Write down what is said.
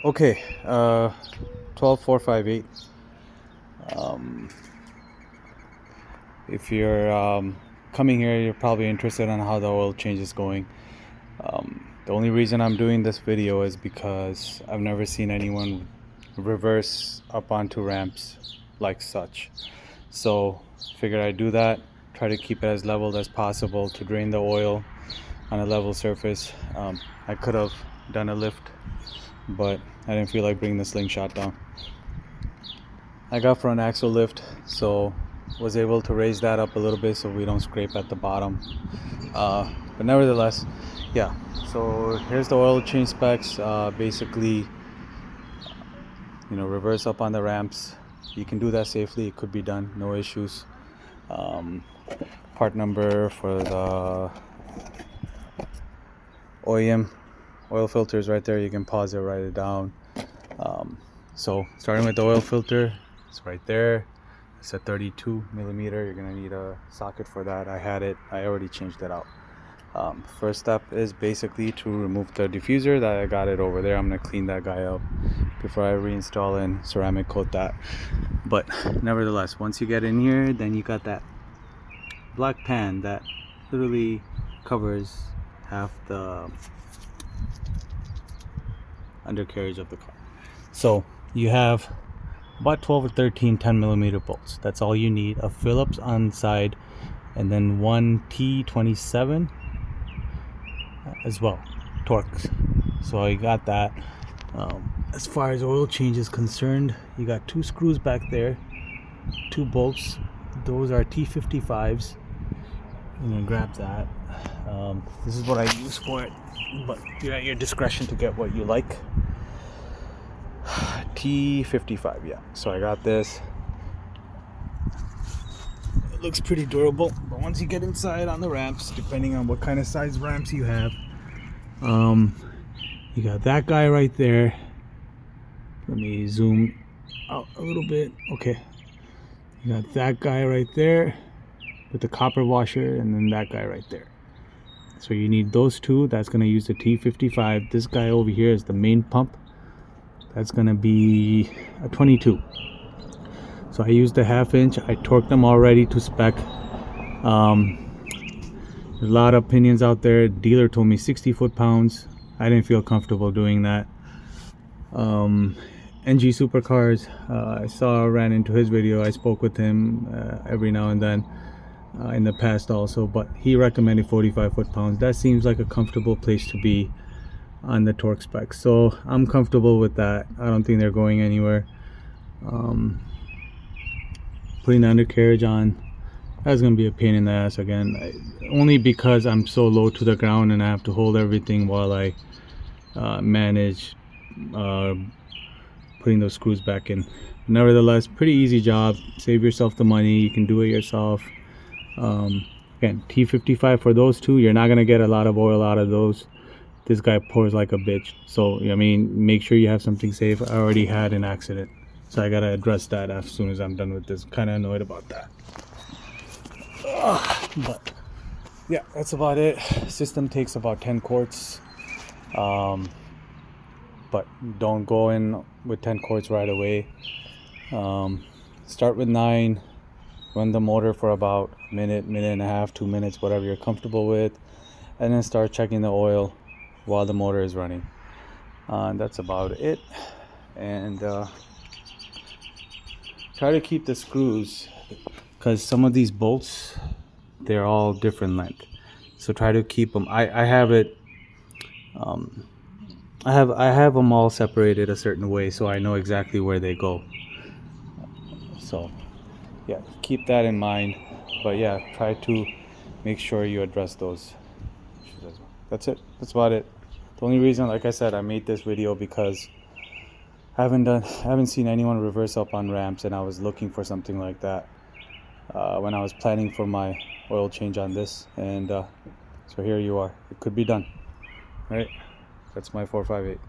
Okay, 12458. If you're coming here, you're probably interested in how the oil change is going. The only reason I'm doing this video is because I've never seen anyone reverse up onto ramps like such. So figured I'd do that, try to keep it as leveled as possible to drain the oil on a level surface. I could have done a lift, but I didn't feel like bringing the slingshot down. I got front axle lift, so was able to raise that up a little bit so we don't scrape at the bottom. But nevertheless, yeah, so here's the oil change specs. Basically, reverse up on the ramps. You can do that safely. It could be done, no issues. Part number for the OEM oil filter is right there. You can pause it, write it down. So starting with the oil filter, it's right there. It's a 32 millimeter. You're gonna need a socket for that. I had it. I already changed it out. First step is basically to remove the diffuser. That I got it over there. I'm gonna clean that guy up before I reinstall and ceramic coat that. But nevertheless, once you get in here, then you got that black pan that literally covers half the undercarriage of the car. So you have about 12 or 13 10 millimeter bolts. That's all you need. A Phillips on side, and then one T27 as well, Torx. So I got that. As far as oil change is concerned, you got two screws back there, two bolts. Those are T55s. I'm gonna grab that. This is what I use for it, but you're at your discretion to get what you like. T55, yeah. So I got this. It looks pretty durable, but once you get inside on the ramps, depending on what kind of size ramps you have, you got that guy right there. Let me zoom out a little bit. Okay, you got that guy right there with the copper washer, and then that guy right there. So you need those two. That's going to use the T55. This guy over here is the main pump. That's going to be a 22. So I used a 1/2 inch. I torqued them already to spec. There's a lot of opinions out there. Dealer told me 60 foot-pounds. I didn't feel comfortable doing that. NG Supercars, ran into his video. I spoke with him every now and then in the past also, but he recommended 45 foot-pounds. That seems like a comfortable place to be on the torque specs, so I'm comfortable with that. I don't think they're going anywhere. Putting the undercarriage on, that's gonna be a pain in the ass again, only because I'm so low to the ground and I have to hold everything while I manage putting those screws back in. Nevertheless, pretty easy job. Save yourself the money. You can do it yourself. Again, T55 for those two. You're not gonna get a lot of oil out of those. This guy pours like a bitch. So I mean, make sure you have something safe. I already had an accident, so I gotta address that as soon as I'm done with this. Kind of annoyed about that. But yeah, that's about it. System takes about 10 quarts. But don't go in with 10 quarts right away. Start with 9. Run the motor for about a minute, minute and a half, 2 minutes, whatever you're comfortable with, and then start checking the oil while the motor is running. That's about it. And try to keep the screws, because some of these bolts, they're all different length, so try to keep them. I have it. I have them all separated a certain way, so I know exactly where they go. So yeah, keep that in mind. But yeah, try to make sure you address those issues as well. That's it. That's about it. The only reason, like I said, I made this video because I haven't seen anyone reverse up on ramps, and I was looking for something like that when I was planning for my oil change on this, and so here you are. It could be done. All right, that's my 458.